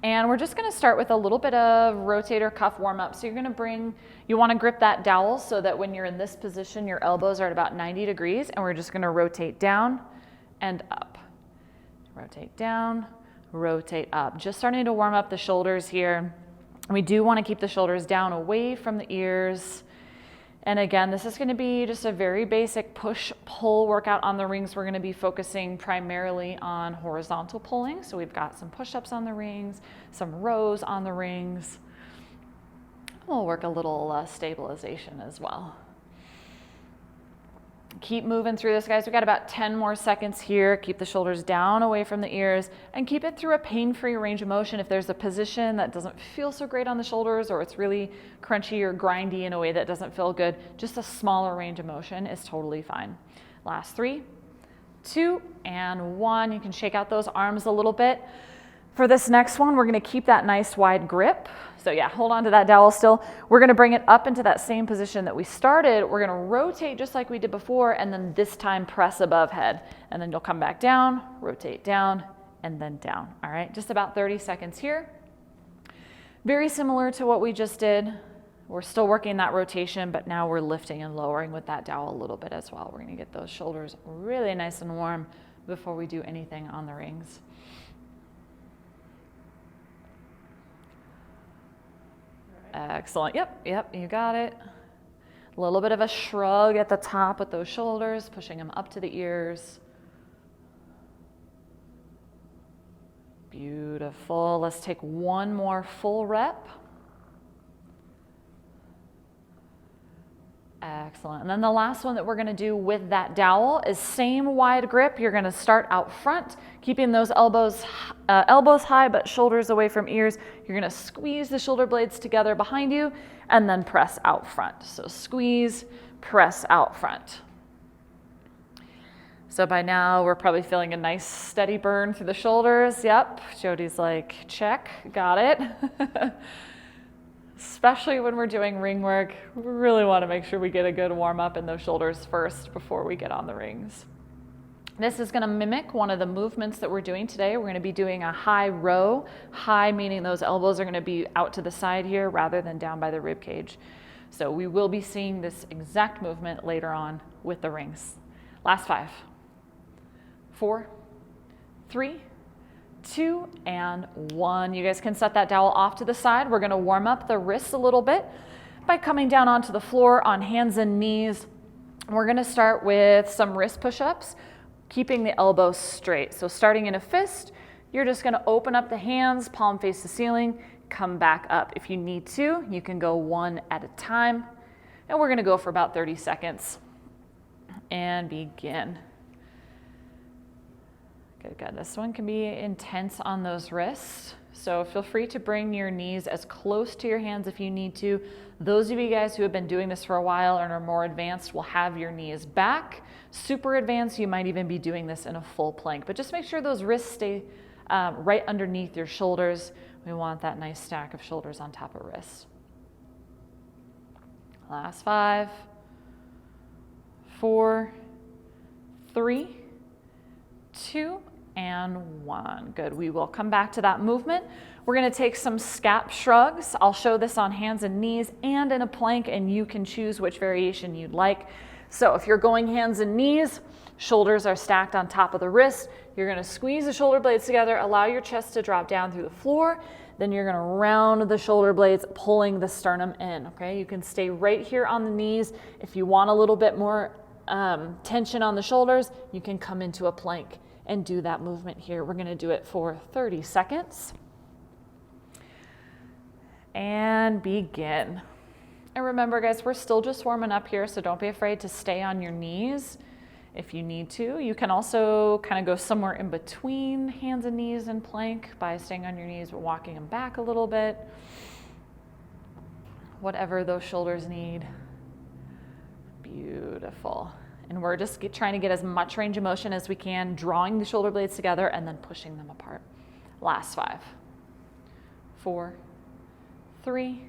And we're just gonna start with a little bit of rotator cuff warm up. So you wanna grip that dowel so that when you're in this position, your elbows are at about 90 degrees, and we're just gonna rotate down and up. Rotate down, rotate up. Just starting to warm up the shoulders here. We do wanna keep the shoulders down away from the ears. And again, this is gonna be just a very basic push-pull workout on the rings. We're gonna be focusing primarily on horizontal pulling. So we've got some push-ups on the rings, some rows on the rings. We'll work a little stabilization as well. Keep moving through this, guys. We've got about 10 more seconds here. Keep the shoulders down away from the ears and keep it through a pain-free range of motion. If there's a position that doesn't feel so great on the shoulders, or it's really crunchy or grindy in a way that doesn't feel good, just a smaller range of motion is totally fine. Last 3, 2, and 1. You can shake out those arms a little bit. For this next one, we're gonna keep that nice wide grip. So yeah, hold on to that dowel still. We're gonna bring it up into that same position that we started. We're gonna rotate just like we did before, and then this time press above head. And then you'll come back down, rotate down, and then down. All right, just about 30 seconds here. Very similar to what we just did. We're still working that rotation, but now we're lifting and lowering with that dowel a little bit as well. We're gonna get those shoulders really nice and warm before we do anything on the rings. Excellent. Yep, you got it. A little bit of a shrug at the top with those shoulders, pushing them up to the ears. Beautiful. Let's take one more full rep. Excellent. And then the last one that we're going to do with that dowel is same wide grip. You're going to start out front, keeping those elbows high but shoulders away from ears. You're going to squeeze the shoulder blades together behind you and then press out front. So squeeze, press out front. So by now we're probably feeling a nice steady burn through the shoulders. Yep, Jody's like, check, got it. Especially when we're doing ring work, we really want to make sure we get a good warm up in those shoulders first before we get on the rings. This is going to mimic one of the movements that we're doing today. We're going to be doing a high row, high meaning those elbows are going to be out to the side here rather than down by the rib cage. So we will be seeing this exact movement later on with the rings. Last 5, 4, 3, 2, and 1. You guys can set that dowel off to the side. We're going to warm up the wrists a little bit by coming down onto the floor on hands and knees. We're going to start with some wrist push-ups, keeping the elbows straight. So starting in a fist, you're just going to open up the hands, palm face the ceiling, come back up. If you need to, you can go one at a time. And we're going to go for about 30 seconds and begin. Good. This one can be intense on those wrists. So feel free to bring your knees as close to your hands if you need to. Those of you guys who have been doing this for a while and are more advanced will have your knees back. Super advanced, you might even be doing this in a full plank. But just make sure those wrists stay right underneath your shoulders. We want that nice stack of shoulders on top of wrists. Last 5, 4, 3, 2, and 1. Good. We will come back to that movement. We're going to take some scap shrugs. I'll show this on hands and knees and in a plank, and you can choose which variation you'd like. So if you're going hands and knees, shoulders are stacked on top of the wrist. You're going to squeeze the shoulder blades together, allow your chest to drop down through the floor. Then you're going to round the shoulder blades, pulling the sternum in. Okay, you can stay right here on the knees. If you want a little bit more tension on the shoulders, you can come into a plank and do that movement here. We're going to do it for 30 seconds. And begin. And remember, guys, we're still just warming up here, so don't be afraid to stay on your knees if you need to. You can also kind of go somewhere in between hands and knees and plank by staying on your knees but walking them back a little bit. Whatever those shoulders need. Beautiful. And we're just trying to get as much range of motion as we can, drawing the shoulder blades together and then pushing them apart. Last 5, 4, 3,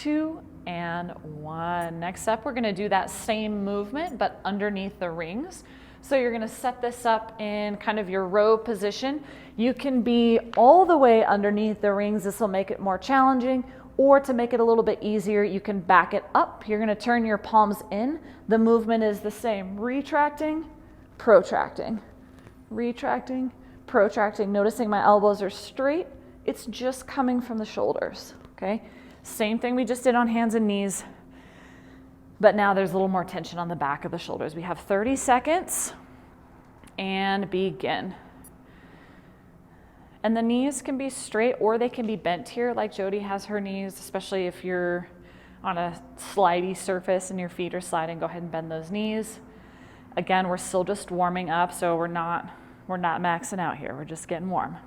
2, and 1. Next up, we're going to do that same movement, but underneath the rings. So you're gonna set this up in kind of your row position. You can be all the way underneath the rings. This will make it more challenging, or to make it a little bit easier, you can back it up. You're gonna turn your palms in. The movement is the same, retracting, protracting, retracting, protracting. Noticing my elbows are straight. It's just coming from the shoulders, okay? Same thing we just did on hands and knees, but now there's a little more tension on the back of the shoulders. We have 30 seconds and begin. And the knees can be straight or they can be bent here like Jody has her knees, especially if you're on a slidey surface and your feet are sliding, go ahead and bend those knees. Again, we're still just warming up, so we're not maxing out here. We're just getting warm.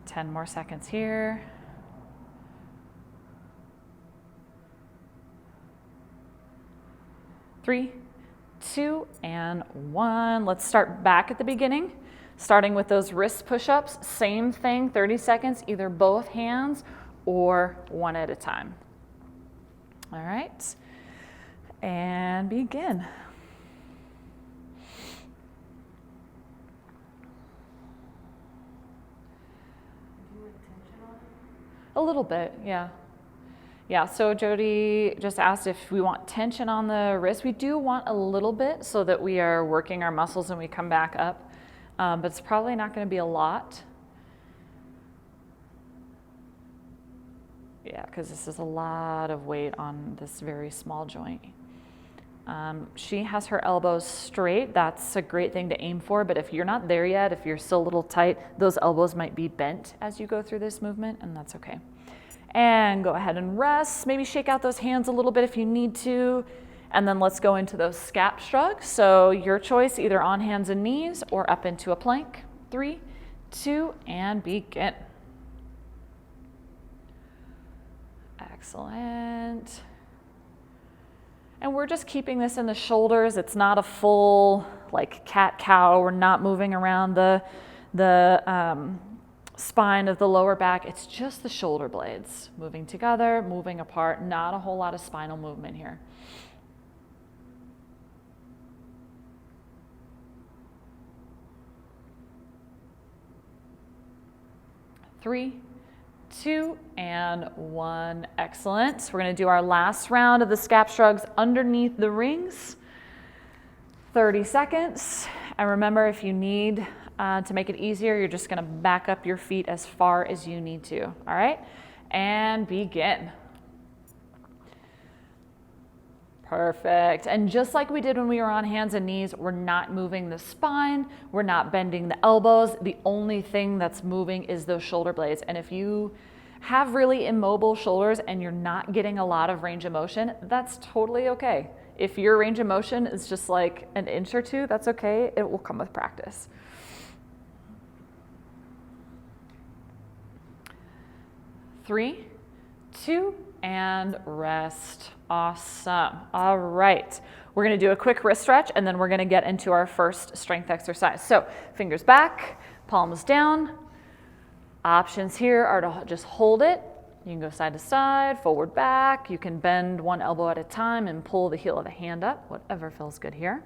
Ten more seconds here. 3, 2, and 1. Let's start back at the beginning, starting with those wrist push-ups. Same thing, 30 seconds, either both hands or one at a time. All right, and begin. A little bit, yeah. Yeah, so Jody just asked if we want tension on the wrist. We do want a little bit so that we are working our muscles and we come back up, but it's probably not going to be a lot. Yeah, because this is a lot of weight on this very small joint. She has her elbows straight. That's a great thing to aim for, but if you're not there yet, if you're still a little tight, those elbows might be bent as you go through this movement, and that's okay. And go ahead and rest. Maybe shake out those hands a little bit if you need to. And then let's go into those Scap Shrugs. So your choice, either on hands and knees or up into a plank. 3, 2, and begin. Excellent. And we're just keeping this in the shoulders. It's not a full like cat-cow. We're not moving around the spine of the lower back. It's just the shoulder blades moving together, moving apart, not a whole lot of spinal movement here. Three, 2, and 1. Excellent. We're going to do our last round of the Scap Shrugs underneath the rings. 30 seconds. And remember, if you need to make it easier, you're just going to back up your feet as far as you need to. All right? And begin. Perfect. And just like we did when we were on hands and knees, we're not moving the spine. We're not bending the elbows. The only thing that's moving is those shoulder blades. And if you have really immobile shoulders and you're not getting a lot of range of motion, that's totally okay. If your range of motion is just like an inch or two, that's okay. It will come with practice. 3, 2, and rest. Awesome. All right. We're going to do a quick wrist stretch and then we're going to get into our first strength exercise. So fingers back, palms down. Options here are to just hold it. You can go side to side, forward, back. You can bend one elbow at a time and pull the heel of the hand up, whatever feels good here.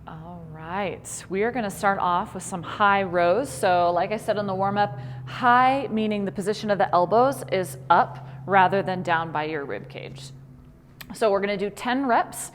All right, we are going to start off with some high rows. So like I said in the warm-up, high meaning the position of the elbows is up rather than down by your rib cage. So we're going to do 10 reps.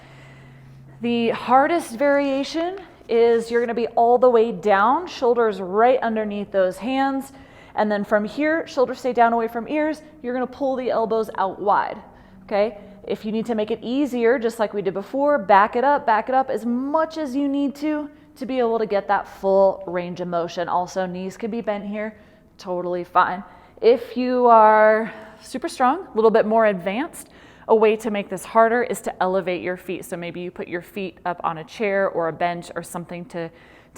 The hardest variation is you're going to be all the way down, shoulders right underneath those hands. And then from here, shoulders stay down away from ears. You're going to pull the elbows out wide, okay? If you need to make it easier, just like we did before, back it up as much as you need to be able to get that full range of motion. Also, knees can be bent here, totally fine. If you are super strong, a little bit more advanced, a way to make this harder is to elevate your feet. So maybe you put your feet up on a chair or a bench or something to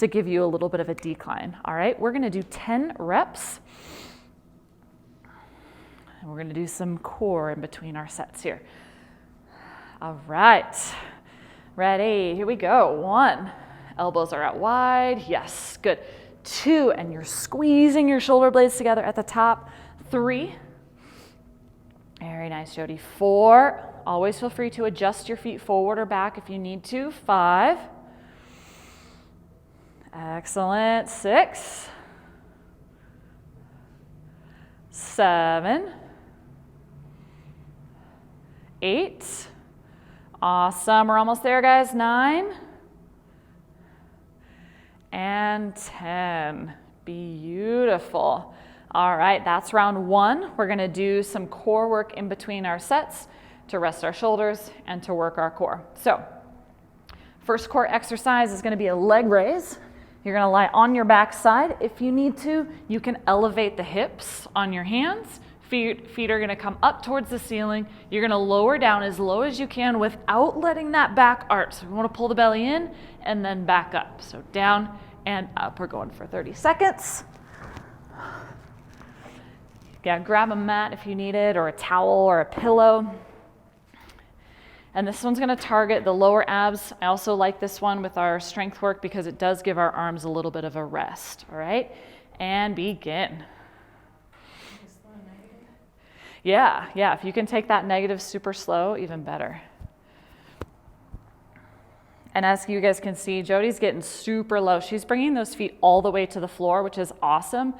give you a little bit of a decline. All right, we're gonna do 10 reps. And we're gonna do some core in between our sets here. All right, ready, here we go. 1, elbows are out wide, yes, good. 2, and you're squeezing your shoulder blades together at the top. 3, very nice, Jody. 4, always feel free to adjust your feet forward or back if you need to. 5, excellent. 6, 7, 8, awesome, we're almost there, guys. 9, and 10, beautiful. All right, that's round 1. We're gonna do some core work in between our sets to rest our shoulders and to work our core. So, first core exercise is gonna be a leg raise. You're gonna lie on your back side. If you need to, you can elevate the hips on your hands. Feet are gonna come up towards the ceiling. You're gonna lower down as low as you can without letting that back arch. So we wanna pull the belly in and then back up. So down and up. We're going for 30 seconds. Yeah, grab a mat if you need it, or a towel or a pillow. And this one's gonna target the lower abs. I also like this one with our strength work because it does give our arms a little bit of a rest, all right? And begin. Yeah, if you can take that negative super slow, even better. And as you guys can see, Jody's getting super low. She's bringing those feet all the way to the floor, which is awesome.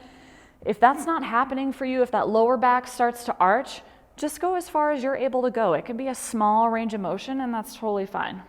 If that's not happening for you, if that lower back starts to arch, just go as far as you're able to go. It can be a small range of motion, and that's totally fine.